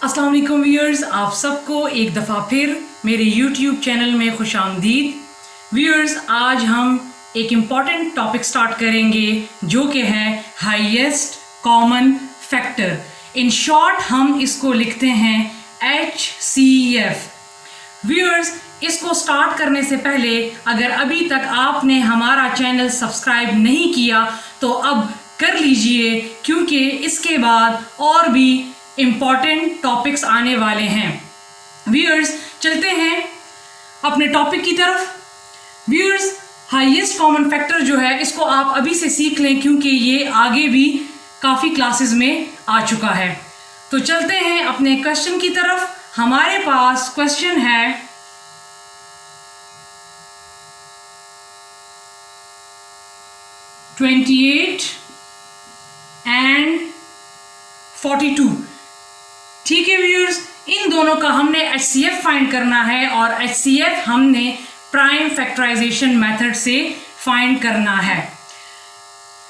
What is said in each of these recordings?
अस्सलाम वालेकुम व्यूअर्स, आप सबको एक दफ़ा फिर मेरे YouTube चैनल में खुशामदीद। व्यूअर्स, आज हम एक इम्पॉर्टेंट टॉपिक स्टार्ट करेंगे जो कि है highest common factor. In short हम इसको लिखते हैं HCF। व्यूअर्स, इसको स्टार्ट करने से पहले अगर अभी तक आपने हमारा चैनल सब्सक्राइब नहीं किया तो अब कर लीजिए, क्योंकि इसके बाद और भी इम्पॉर्टेंट टॉपिक्स आने वाले हैं। व्यूअर्स, चलते हैं अपने टॉपिक की तरफ। व्यूअर्स, हाईएस्ट कॉमन फैक्टर जो है इसको आप अभी से सीख लें, क्योंकि ये आगे भी काफ़ी क्लासेस में आ चुका है। तो चलते हैं अपने क्वेश्चन की तरफ। हमारे पास क्वेश्चन है 28 एंड 42। ठीक है व्यूअर्स, इन दोनों का हमने HCF फाइंड करना है और HCF हमने प्राइम फैक्टराइजेशन मेथड से फाइंड करना है।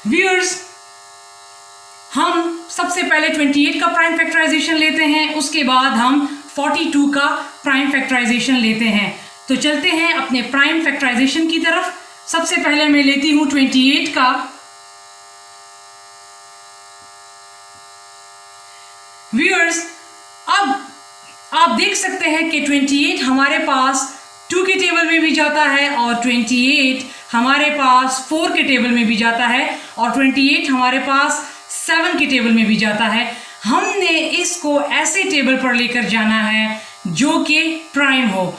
व्यूअर्स, हम सबसे पहले 28 का प्राइम फैक्टराइजेशन लेते हैं, उसके बाद हम 42 का प्राइम फैक्टराइजेशन लेते हैं। तो चलते हैं अपने प्राइम फैक्टराइजेशन की तरफ। सबसे पहले मैं लेती हूं 28 का। व्यूअर्स, अब आप देख सकते हैं कि 28 हमारे पास 2 के टेबल में भी जाता है और 28 हमारे पास 4 के टेबल में भी जाता है और 28 हमारे पास 7 के टेबल में भी जाता है। हमने इसको ऐसे टेबल पर लेकर जाना है जो कि प्राइम हो,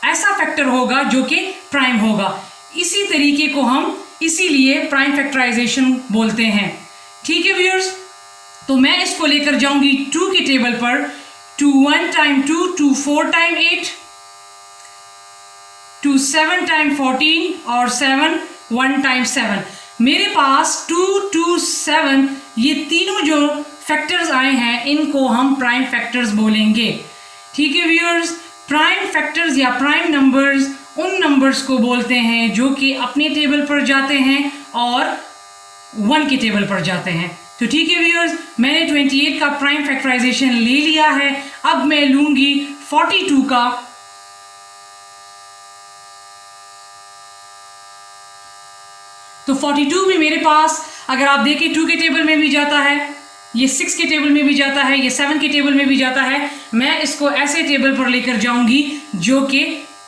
ऐसा फैक्टर होगा जो कि प्राइम होगा। इसी तरीके को हम इसीलिए प्राइम फैक्टराइजेशन बोलते हैं। ठीक है व्यूअर्स, तो मैं इसको लेकर जाऊंगी 2 के टेबल पर। 2 1 टाइम 2, 2 4 टाइम 8, 2 7 टाइम 14 और 7 1 टाइम 7। मेरे पास 2 2 7 ये तीनों जो फैक्टर्स आए हैं इनको हम प्राइम फैक्टर्स बोलेंगे। ठीक है व्यूअर्स, प्राइम फैक्टर्स या प्राइम नंबर्स उन नंबर्स को बोलते हैं जो कि अपने टेबल पर जाते हैं और 1 के टेबल पर जाते हैं। तो ठीक है व्यूअर्स, मैंने 28 का प्राइम फैक्टराइजेशन ले लिया है। अब मैं लूंगी 42 का। तो 42 भी मेरे पास अगर आप देखें 2 के टेबल में भी जाता है, ये 6 के टेबल में भी जाता है, ये 7 के टेबल में भी जाता है। मैं इसको ऐसे टेबल पर लेकर जाऊंगी जो कि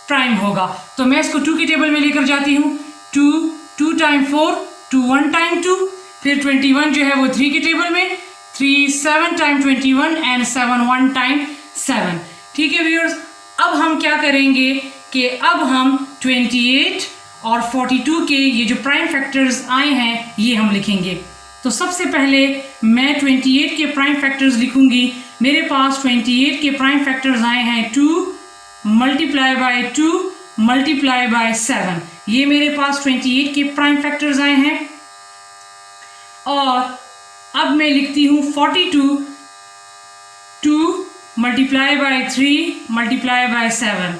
प्राइम होगा। तो मैं इसको 2 के टेबल में लेकर जाती हूँ। 2 2 टाइम 4, 2 1 टाइम 2, फिर 21 जो है वो 3 के टेबल में, 3 7 टाइम 21 एंड 7 1 टाइम 7। ठीक है व्यूअर्स, अब हम क्या करेंगे कि अब हम 28 और 42 के ये जो प्राइम फैक्टर्स आए हैं ये हम लिखेंगे। तो सबसे पहले मैं 28 के प्राइम फैक्टर्स लिखूंगी। मेरे पास 28 के प्राइम फैक्टर्स आए हैं 2 मल्टीप्लाई बाय 2 मल्टीप्लाई बाय 7। ये मेरे पास 28 के प्राइम फैक्टर्स आए हैं। और अब मैं लिखती हूँ 42 2 मल्टीप्लाई बाय 3 मल्टीप्लाई बाय 7।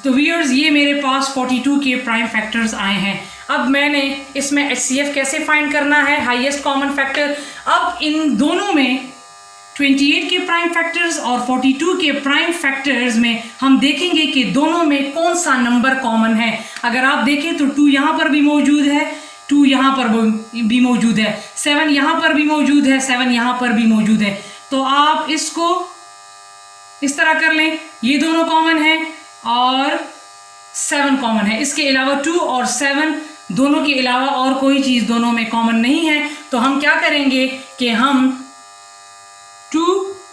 तो व्यूअर्स, ये मेरे पास 42 के प्राइम फैक्टर्स आए हैं। अब मैंने इसमें HCF कैसे फाइंड करना है, हाईएस्ट कॉमन फैक्टर। अब इन दोनों में 28 के प्राइम फैक्टर्स और 42 के प्राइम फैक्टर्स में हम देखेंगे कि दोनों में कौन सा नंबर कॉमन है। अगर आप देखें तो 2 यहाँ पर भी मौजूद है, 2 यहाँ पर भी मौजूद है, 7 यहाँ पर भी मौजूद है, 7 यहाँ पर भी मौजूद है। तो आप इसको इस तरह कर लें, ये दोनों कॉमन है और 7 कॉमन है। इसके अलावा 2 और 7 दोनों के अलावा और कोई चीज़ दोनों में कॉमन नहीं है। तो हम क्या करेंगे कि हम 2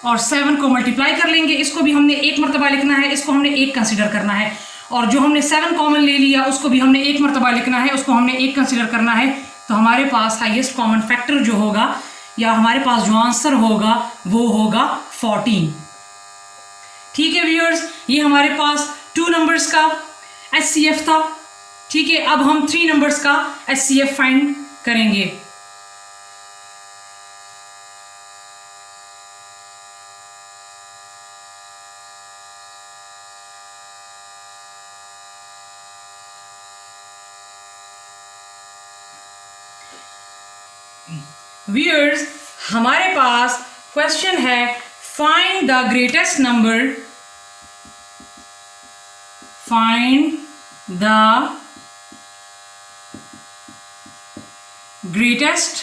और 7 को मल्टीप्लाई कर लेंगे। इसको भी हमने एक मरतबा लिखना है, इसको हमने एक कंसिडर करना है। और जो हमने 7 कॉमन ले लिया उसको भी हमने एक मरतबा लिखना है, उसको हमने एक कंसिडर करना है। तो हमारे पास हाईएस्ट कॉमन फैक्टर जो होगा या हमारे पास जो आंसर होगा वो होगा 14। ठीक है व्यूअर्स, ये हमारे पास 2 नंबर्स का HCF था। ठीक है, अब हम 3 नंबर्स का HCF फाइंड करेंगे। व्यूअर्स, हमारे पास क्वेश्चन है Find the greatest number. Find the greatest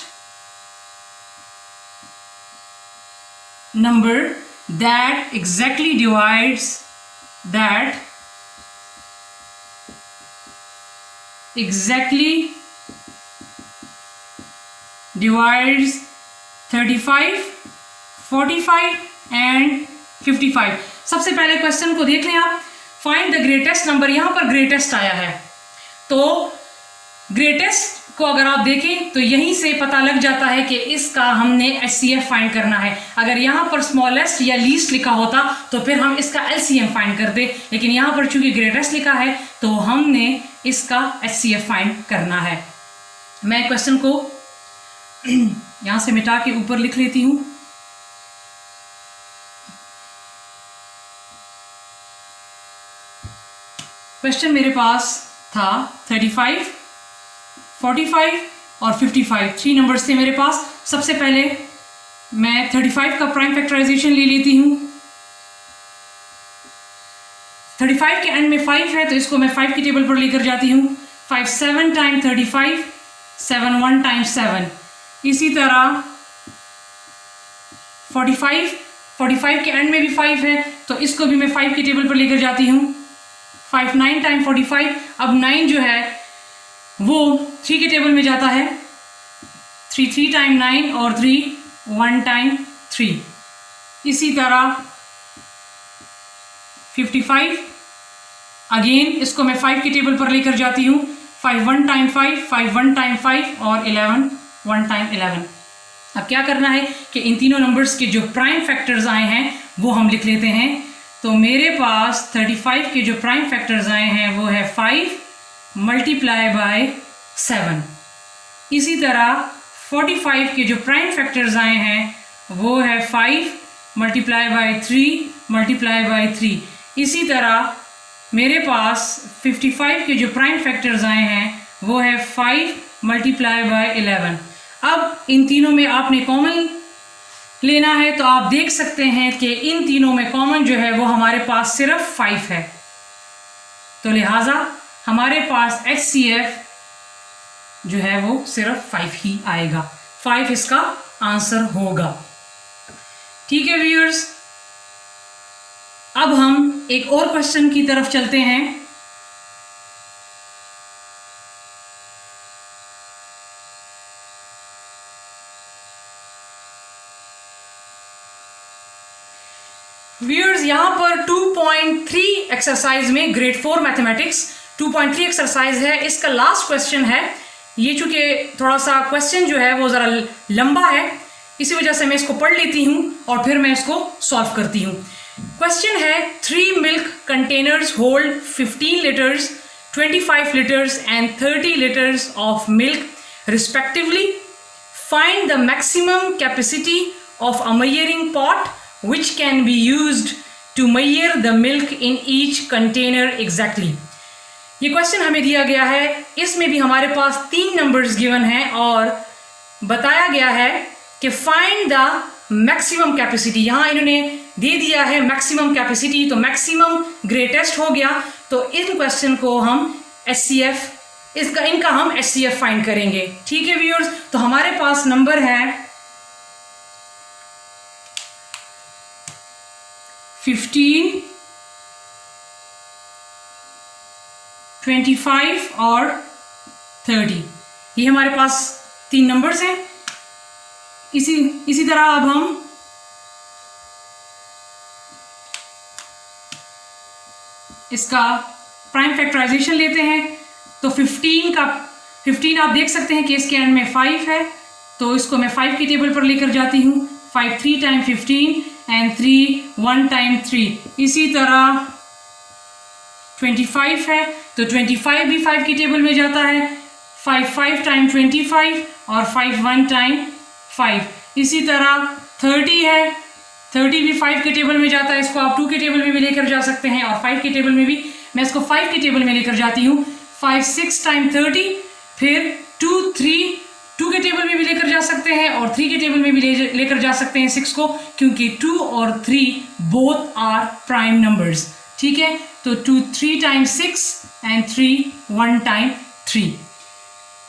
number that exactly divides 35, 45 and 55। सबसे पहले क्वेश्चन को देख लें आप। फाइंड द ग्रेटेस्ट नंबर, यहाँ पर ग्रेटेस्ट आया है, तो ग्रेटेस्ट को अगर आप देखें तो यहीं से पता लग जाता है कि इसका हमने HCF फाइंड करना है। अगर यहाँ पर स्मॉलेस्ट या लीस्ट लिखा होता तो फिर हम इसका LCM फाइंड करते, लेकिन यहाँ पर चूंकि ग्रेटेस्ट लिखा है तो हमने इसका HCF फाइंड करना है। मैं क्वेश्चन को यहाँ से मिटा के ऊपर लिख लेती हूँ। क्वेश्चन मेरे पास था 35, 45 और 55, 3 नंबर्स थे मेरे पास। सबसे पहले मैं 35 का प्राइम फैक्टराइजेशन ले लेती हूँ। 35 के एंड में 5 है तो इसको मैं 5 की टेबल पर लेकर जाती हूँ। 5 7 टाइम 35, 7 1 टाइम 7। इसी तरह 45 के एंड में भी 5 है तो इसको भी मैं 5 की टेबल पर लेकर जाती हूँ। 5 9 टाइम 45। अब 9 जो है वो 3 के टेबल में जाता है। 3 3 टाइम 9 और 3 1 टाइम 3। इसी तरह 55 अगेन इसको मैं 5 की टेबल पर लेकर जाती हूँ। 5 1 टाइम 5, 5 1 टाइम 5 और 11 1 टाइम 11। अब क्या करना है कि इन तीनों नंबर्स के जो प्राइम फैक्टर्स आए हैं वो हम लिख लेते हैं। तो मेरे पास 35 के जो प्राइम फैक्टर्स आए हैं वो है 5 मल्टीप्लाई बाय 7। इसी तरह 45 के जो प्राइम फैक्टर्स आए हैं वो है 5 मल्टीप्लाई बाय 3 मल्टीप्लाई बाय 3। इसी तरह मेरे पास 55 के जो प्राइम फैक्टर्स आए हैं वो है 5 मल्टीप्लाई बाय 11। अब इन तीनों में आपने कॉमन लेना है तो आप देख सकते हैं कि इन तीनों में कॉमन जो है वो हमारे पास सिर्फ 5 है, तो लिहाजा हमारे पास HCF जो है वो सिर्फ 5 ही आएगा। 5 इसका आंसर होगा। ठीक है व्यूअर्स, अब हम एक और क्वेश्चन की तरफ चलते हैं। व्यूअर्स यहाँ पर 2.3 एक्सरसाइज में ग्रेड 4 मैथमेटिक्स 2.3 एक्सरसाइज है। इसका लास्ट क्वेश्चन है। ये चूंकि थोड़ा सा क्वेश्चन जो है वो ज़रा लंबा है, इसी वजह से मैं इसको पढ़ लेती हूँ और फिर मैं इसको सॉल्व करती हूँ। क्वेश्चन है 3 milk containers hold 15 litres, 25 litres and 30 litres of milk respectively. Find the maximum capacity of a measuring pot which can be used to measure the milk in each container exactly। ये question हमें दिया गया है। इसमें भी हमारे पास 3 numbers given हैं और बताया गया है कि फाइंड द मैक्सिमम कैपेसिटी। यहाँ इन्होंने दे दिया है मैक्सिमम कैपेसिटी, तो मैक्सिमम ग्रेटेस्ट हो गया। तो इन क्वेश्चन को हम HCF इनका हम HCF फाइंड करेंगे। ठीक है व्यूअर्स, तो हमारे पास नंबर है 15, 25 और 30। ये हमारे पास 3 नंबर्स हैं। इसी तरह अब हम इसका प्राइम फैक्टराइजेशन लेते हैं। तो 15 आप देख सकते हैं कि इसके एंड में 5 है, तो इसको मैं 5 की टेबल पर लेकर जाती हूँ। 5 3 टाइम 15 एंड 3 1 टाइम 3। इसी तरह 25 है तो 25 भी 5 की टेबल में जाता है। 5 5 टाइम 25 और 5 1 टाइम 5। इसी तरह 30 है, 30 भी 5 के टेबल में जाता है। इसको आप 2 के टेबल में भी लेकर जा सकते हैं और 5 के टेबल में भी। मैं इसको 5 के टेबल में लेकर जाती हूँ। 5 6 टाइम 30, फिर 2 3 2 के टेबल में भी लेकर जा सकते हैं और 3 के टेबल में भी लेकर जा सकते हैं 6 को, क्योंकि 2 और 3 बोथ आर प्राइम नंबर्स। ठीक है, तो 2 3 टाइम्स 6 एंड 3 1 टाइम 3।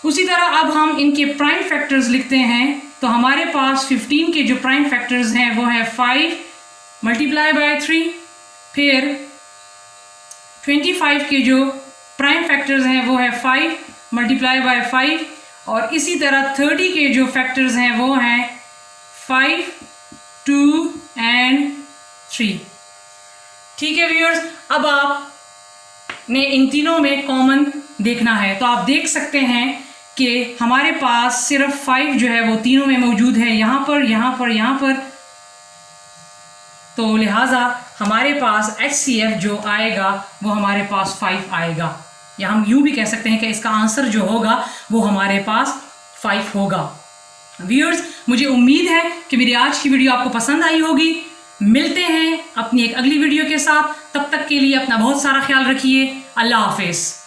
उसी तरह अब हम इनके प्राइम फैक्टर्स लिखते हैं। तो हमारे पास 15 के जो प्राइम फैक्टर्स हैं वो है 5 मल्टीप्लाई बाय 3, फिर 25 के जो प्राइम फैक्टर्स हैं वो है 5 मल्टीप्लाई बाय 5, और इसी तरह 30 के जो फैक्टर्स हैं वो हैं 5 2 एंड 3। ठीक है व्यूअर्स, अब आपने इन तीनों में कॉमन देखना है। तो आप देख सकते हैं कि हमारे पास सिर्फ 5 जो है वो तीनों में मौजूद है, यहाँ पर, यहाँ पर, यहाँ पर। तो लिहाजा हमारे पास HCF जो आएगा वो हमारे पास 5 आएगा, या हम यूँ भी कह सकते हैं कि इसका आंसर जो होगा वो हमारे पास 5 होगा। व्यूअर्स, मुझे उम्मीद है कि मेरी आज की वीडियो आपको पसंद आई होगी। मिलते हैं अपनी एक अगली वीडियो के साथ, तब तक के लिए अपना बहुत सारा ख्याल रखिए। अल्लाह हाफिज़।